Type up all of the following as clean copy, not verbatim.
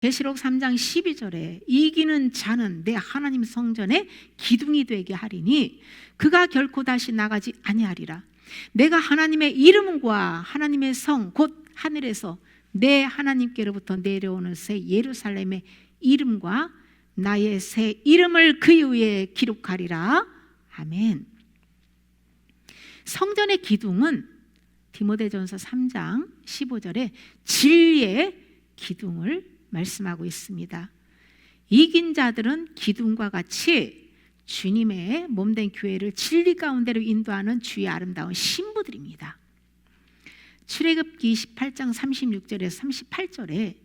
계시록 3장 12절에 이기는 자는 내 하나님 성전에 기둥이 되게 하리니 그가 결코 다시 나가지 아니하리라. 내가 하나님의 이름과 하나님의 성 곧 하늘에서 내 하나님께로부터 내려오는 새 예루살렘의 이름과 나의 새 이름을 그 위에 기록하리라. 아멘. 성전의 기둥은 디모데전서 3장 15절에 진리의 기둥을 말씀하고 있습니다. 이긴 자들은 기둥과 같이 주님의 몸된 교회를 진리 가운데로 인도하는 주의 아름다운 신부들입니다. 출애굽기 28장 36절에서 38절에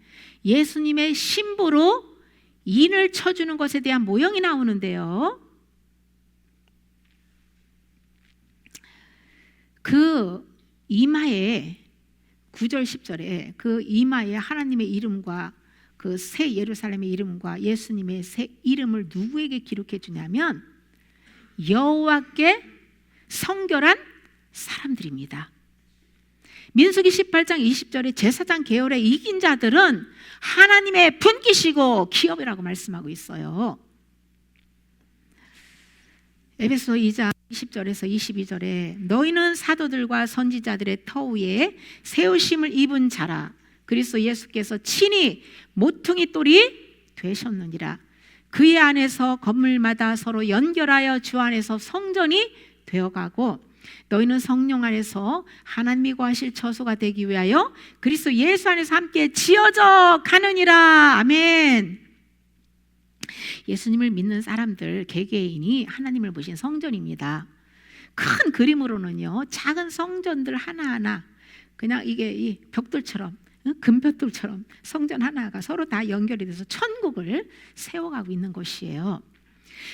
예수님의 신부로 인을 쳐주는 것에 대한 모형이 나오는데요, 그 이마에 9절 10절에 그 이마에 하나님의 이름과 그 새 예루살렘의 이름과 예수님의 새 이름을 누구에게 기록해 주냐면 여호와께 성결한 사람들입니다. 민수기 18장 20절에 제사장 계열에 이긴 자들은 하나님의 분기시고 기업이라고 말씀하고 있어요. 에베소 2장 20절에서 22절에 너희는 사도들과 선지자들의 터 위에 세우심을 입은 자라. 그리스도 예수께서 친히 모퉁이 돌이 되셨느니라. 그의 안에서 건물마다 서로 연결하여 주 안에서 성전이 되어가고 너희는 성령 안에서 하나님이 거하실 처소가 되기 위하여 그리스도 예수 안에서 함께 지어져 가느니라. 아멘. 예수님을 믿는 사람들 개개인이 하나님을 보신 성전입니다. 큰 그림으로는요, 작은 성전들 하나하나 그냥 이게 이 벽돌처럼, 금벽돌처럼 성전 하나가 서로 다 연결이 돼서 천국을 세워가고 있는 것이에요.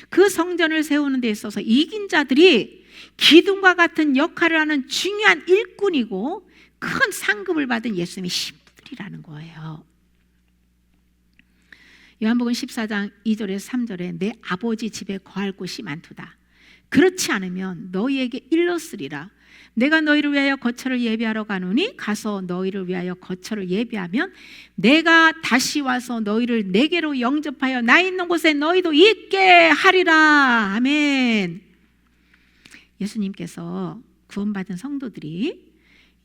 그 성전을 세우는 데 있어서 이긴 자들이 기둥과 같은 역할을 하는 중요한 일꾼이고 큰 상급을 받은 예수님의 신부들이라는 거예요. 요한복음 14장 2절에서 3절에 내 아버지 집에 거할 곳이 많도다. 그렇지 않으면 너희에게 일렀으리라. 내가 너희를 위하여 거처를 예비하러 가노니 가서 너희를 위하여 거처를 예비하면 내가 다시 와서 너희를 내게로 영접하여 나 있는 곳에 너희도 있게 하리라. 아멘. 예수님께서 구원받은 성도들이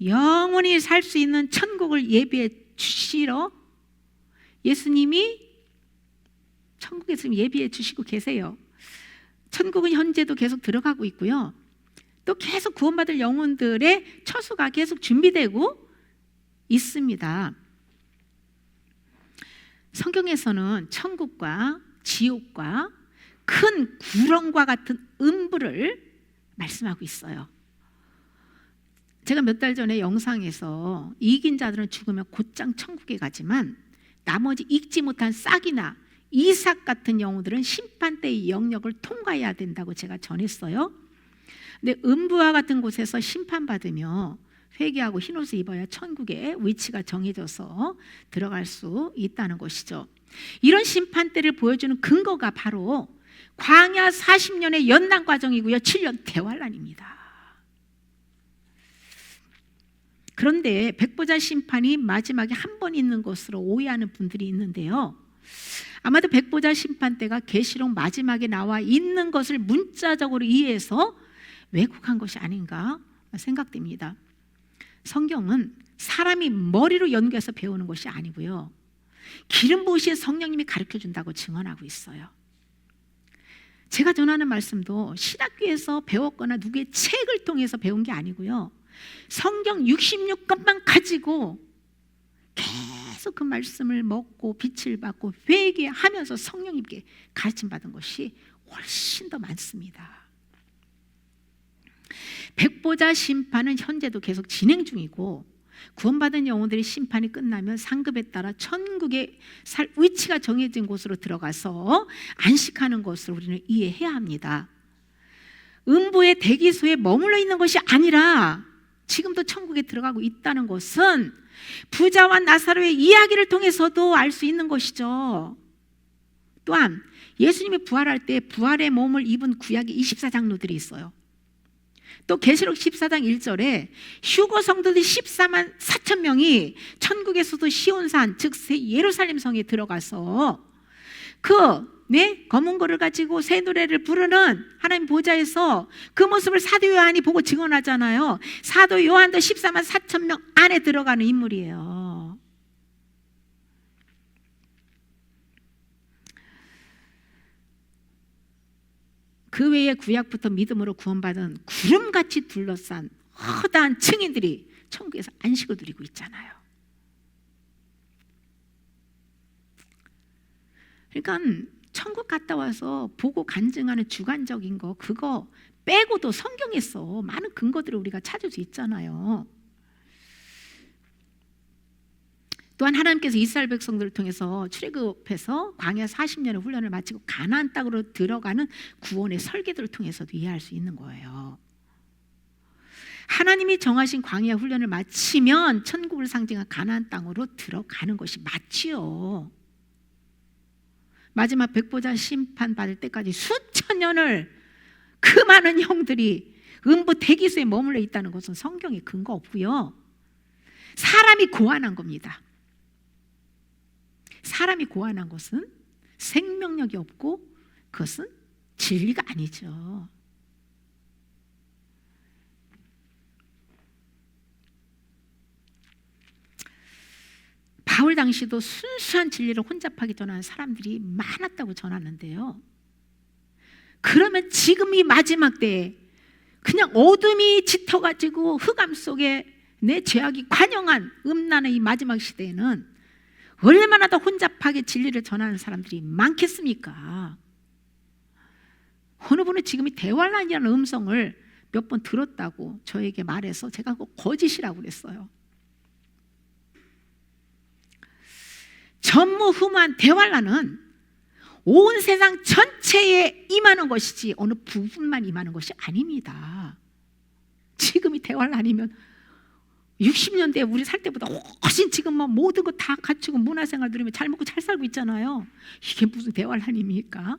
영원히 살 수 있는 천국을 예비해 주시러 예수님이 천국에서 예비해 주시고 계세요. 천국은 현재도 계속 들어가고 있고요, 또 계속 구원받을 영혼들의 처소가 계속 준비되고 있습니다. 성경에서는 천국과 지옥과 큰 구렁과 같은 음부를 말씀하고 있어요. 제가 몇 달 전에 영상에서 이긴 자들은 죽으면 곧장 천국에 가지만 나머지 읽지 못한 싹이나 이삭 같은 영혼들은 심판대의 영역을 통과해야 된다고 제가 전했어요. 근데 음부와 같은 곳에서 심판받으며 회개하고 흰옷을 입어야 천국에 위치가 정해져서 들어갈 수 있다는 것이죠. 이런 심판대를 보여주는 근거가 바로 광야 40년의 연단 과정이고요, 7년 대환란입니다. 그런데 백보자 심판이 마지막에 한 번 있는 것으로 오해하는 분들이 있는데요, 아마도 백보자 심판 때가 계시록 마지막에 나와 있는 것을 문자적으로 이해해서 왜곡한 것이 아닌가 생각됩니다. 성경은 사람이 머리로 연구해서 배우는 것이 아니고요, 기름 부으신 성령님이 가르쳐 준다고 증언하고 있어요. 제가 전하는 말씀도 신학교에서 배웠거나 누구의 책을 통해서 배운 게 아니고요, 성경 66권만 가지고 계속 그 말씀을 먹고 빛을 받고 회개하면서 성령님께 가르침 받은 것이 훨씬 더 많습니다. 백보자 심판은 현재도 계속 진행 중이고 구원받은 영혼들의 심판이 끝나면 상급에 따라 천국의 살 위치가 정해진 곳으로 들어가서 안식하는 것을 우리는 이해해야 합니다. 음부의 대기소에 머물러 있는 것이 아니라 지금도 천국에 들어가고 있다는 것은 부자와 나사로의 이야기를 통해서도 알 수 있는 것이죠. 또한 예수님이 부활할 때 부활의 몸을 입은 구약의 24장로들이 있어요. 또 계시록 14장 1절에 휴거 성도들 14만 4천 명이 천국에서도 시온산 즉 새 예루살렘 성에 들어가서 검은 거를 가지고 새 노래를 부르는 하나님 보좌에서 그 모습을 사도 요한이 보고 증언하잖아요. 사도 요한도 14만 4천 명 안에 들어가는 인물이에요. 그 외에 구약부터 믿음으로 구원받은 구름같이 둘러싼 허다한 증인들이 천국에서 안식을 누리고 있잖아요. 그러니까 천국 갔다 와서 보고 간증하는 주관적인 거 그거 빼고도 성경에서 많은 근거들을 우리가 찾을 수 있잖아요. 또한 하나님께서 이스라엘 백성들을 통해서 출애굽해서 광야 40년의 훈련을 마치고 가나안 땅으로 들어가는 구원의 설계들을 통해서도 이해할 수 있는 거예요. 하나님이 정하신 광야 훈련을 마치면 천국을 상징한 가나안 땅으로 들어가는 것이 맞지요. 마지막 백보자 심판 받을 때까지 수천 년을 그 많은 영들이 음부 대기수에 머물러 있다는 것은 성경에 근거 없고요. 사람이 고안한 겁니다. 사람이 고안한 것은 생명력이 없고 그것은 진리가 아니죠. 바울 당시도 순수한 진리를 혼잡하게 전하는 사람들이 많았다고 전하는데요. 그러면 지금 이 마지막 때에 그냥 어둠이 짙어가지고 흑암 속에 내 죄악이 관영한 음란의 이 마지막 시대에는 얼마나 더 혼잡하게 진리를 전하는 사람들이 많겠습니까? 어느 분은 지금이 대환란이라는 음성을 몇 번 들었다고 저에게 말해서 제가 그거 거짓이라고 그랬어요. 전무후무한 대환란은 온 세상 전체에 임하는 것이지 어느 부분만 임하는 것이 아닙니다. 지금이 대환란이면 60년대에 우리 살 때보다 훨씬 지금 뭐 모든 거 다 갖추고 문화생활 누리며 잘 먹고 잘 살고 있잖아요. 이게 무슨 대환란입니까?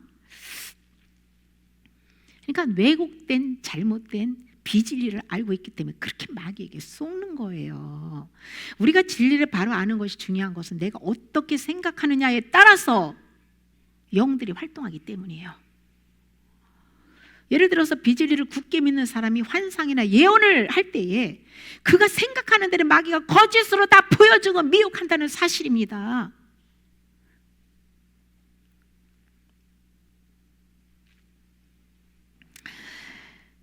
그러니까 왜곡된 잘못된 비진리를 알고 있기 때문에 그렇게 마귀에게 속는 거예요. 우리가 진리를 바로 아는 것이 중요한 것은 내가 어떻게 생각하느냐에 따라서 영들이 활동하기 때문이에요. 예를 들어서 비진리를 굳게 믿는 사람이 환상이나 예언을 할 때에 그가 생각하는 대로 마귀가 거짓으로 다 보여주고 미혹한다는 사실입니다.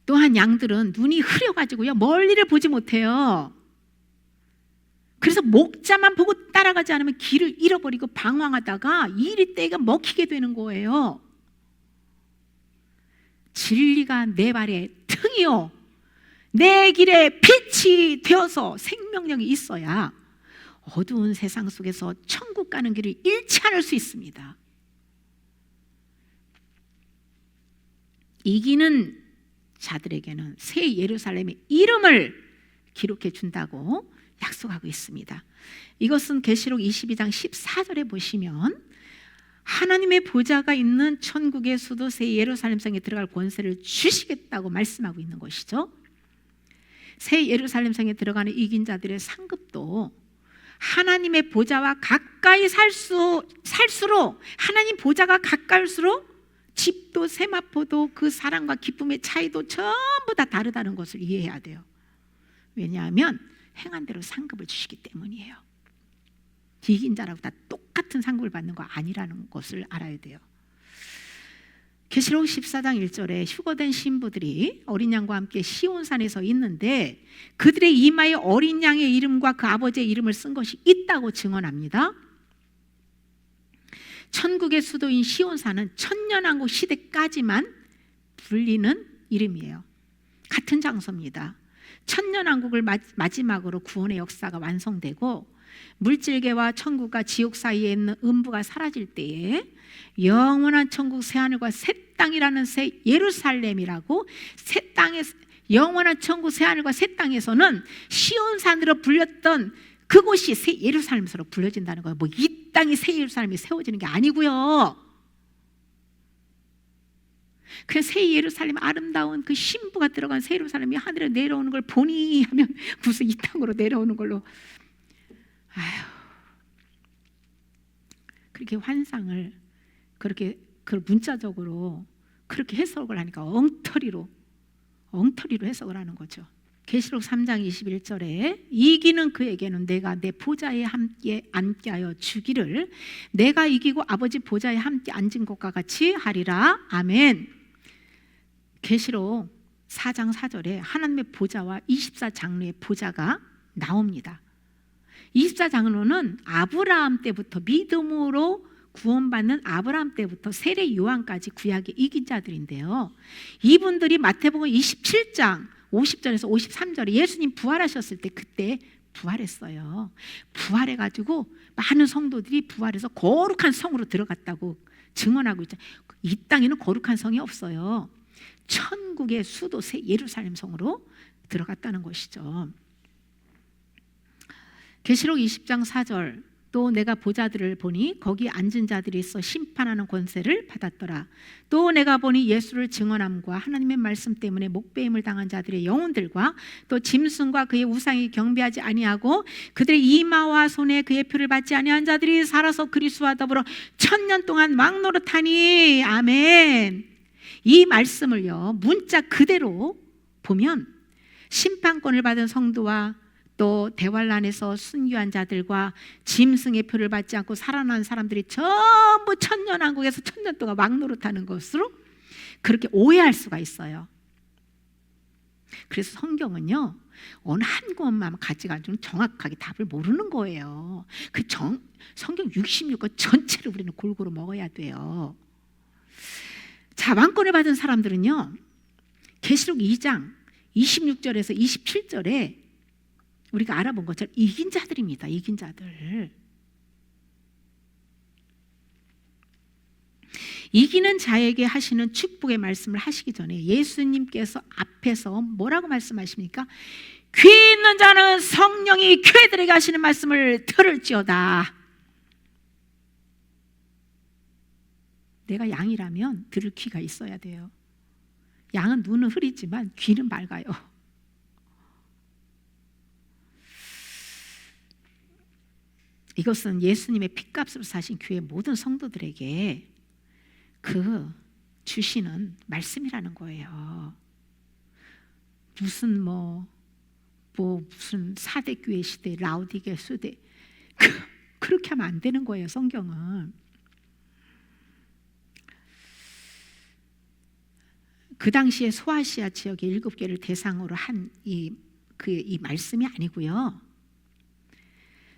또한 양들은 눈이 흐려가지고요 멀리를 보지 못해요. 그래서 목자만 보고 따라가지 않으면 길을 잃어버리고 방황하다가 이리떼가 먹히게 되는 거예요. 진리가 내 발에 등이요 내 길에 빛이 되어서 생명력이 있어야 어두운 세상 속에서 천국 가는 길을 잃지 않을 수 있습니다. 이기는 자들에게는 새 예루살렘의 이름을 기록해 준다고 약속하고 있습니다. 이것은 계시록 22장 14절에 보시면 하나님의 보좌가 있는 천국의 수도 새 예루살렘 성에 들어갈 권세를 주시겠다고 말씀하고 있는 것이죠. 새 예루살렘 성에 들어가는 이긴 자들의 상급도 하나님의 보좌와 가까이 살수록 하나님 보좌가 가까울수록 집도 세마포도 그 사랑과 기쁨의 차이도 전부 다 다르다는 것을 이해해야 돼요. 왜냐하면 행한 대로 상급을 주시기 때문이에요. 이긴 자라고 다 똑같은 상급을 받는 거 아니라는 것을 알아야 돼요. 계시록 14장 1절에 휴거된 신부들이 어린 양과 함께 시온산에 서 있는데 그들의 이마에 어린 양의 이름과 그 아버지의 이름을 쓴 것이 있다고 증언합니다. 천국의 수도인 시온산은 천년왕국 시대까지만 불리는 이름이에요. 같은 장소입니다. 천년왕국을 마지막으로 구원의 역사가 완성되고 물질계와 천국과 지옥 사이에 있는 음부가 사라질 때에 영원한 천국 새하늘과 새 땅이라는 새 예루살렘이라고 새 땅에 영원한 천국 새하늘과 새 땅에서는 시온산으로 불렸던 그곳이 새 예루살렘으로 불려진다는 거예요. 뭐 이 땅이 새 예루살렘이 세워지는 게 아니고요. 그냥 새 예루살렘, 아름다운 그 신부가 들어간 새 예루살렘이 하늘에 내려오는 걸 보니 하면 무슨 이 땅으로 내려오는 걸로, 아휴, 그렇게 환상을 그렇게 그 문자적으로 그렇게 해석을 하니까 엉터리로 해석을 하는 거죠. 계시록 3장 21절에 이기는 그에게는 내가 내 보좌에 함께 앉게 하여 주기를, 내가 이기고 아버지 보좌에 함께 앉은 것과 같이 하리라. 아멘. 계시록 4장 4절에 하나님의 보좌와 24장로의 보좌가 나옵니다. 24장로는 아브라함 때부터 믿음으로 구원받는 아브라함 때부터 세례 요한까지 구약의 이긴 자들인데요, 이분들이 마태복음 27장 50절에서 53절에 예수님 부활하셨을 때 그때 부활했어요. 부활해가지고 많은 성도들이 부활해서 거룩한 성으로 들어갔다고 증언하고 있죠. 이 땅에는 거룩한 성이 없어요. 천국의 수도 새 예루살렘 성으로 들어갔다는 것이죠. 계시록 20장 4절, 또 내가 보좌들을 보니 거기 앉은 자들이 있어 심판하는 권세를 받았더라. 또 내가 보니 예수를 증언함과 하나님의 말씀 때문에 목배임을 당한 자들의 영혼들과 또 짐승과 그의 우상이 경배하지 아니하고 그들의 이마와 손에 그의 표를 받지 아니한 자들이 살아서 그리스도와 더불어 1000년 동안 왕노릇하니. 아멘. 이 말씀을요, 문자 그대로 보면 심판권을 받은 성도와 또 대환란에서 순교한 자들과 짐승의 표를 받지 않고 살아난 사람들이 전부 천년왕국에서 1000년 동안 왕노릇하는 것으로 그렇게 오해할 수가 있어요. 그래서 성경은요, 어느 한 것만 가져가지고 정확하게 답을 모르는 거예요. 성경 66권 전체를 우리는 골고루 먹어야 돼요. 자, 왕권을 받은 사람들은요, 계시록 2장 26절에서 27절에 우리가 알아본 것처럼 이긴 자들입니다. 이긴 자들. 이기는 자에게 하시는 축복의 말씀을 하시기 전에 예수님께서 앞에서 뭐라고 말씀하십니까? 귀 있는 자는 성령이 교회들에게 하시는 말씀을 들을지어다. 내가 양이라면 들을 귀가 있어야 돼요. 양은 눈은 흐리지만 귀는 맑아요. 이것은 예수님의 핏값으로 사신 교회 모든 성도들에게 그 주시는 말씀이라는 거예요. 무슨 무슨 4대 교회 시대, 라오디게 수대, 그렇게 하면 안 되는 거예요. 성경은. 그 당시에 소아시아 지역의 7개를 대상으로 한 이 말씀이 아니고요,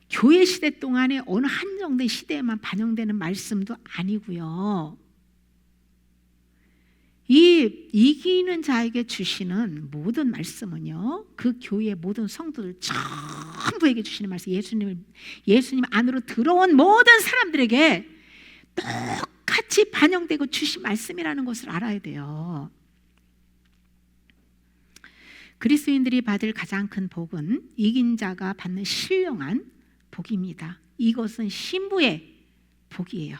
교회 시대 동안에 어느 한정된 시대에만 반영되는 말씀도 아니고요, 이 이기는 자에게 주시는 모든 말씀은요, 그 교회의 모든 성도들 전부에게 주시는 말씀, 예수님 안으로 들어온 모든 사람들에게 똑같이 반영되고 주신 말씀이라는 것을 알아야 돼요. 그리스도인들이 받을 가장 큰 복은 이긴 자가 받는 신령한 복입니다. 이것은 신부의 복이에요.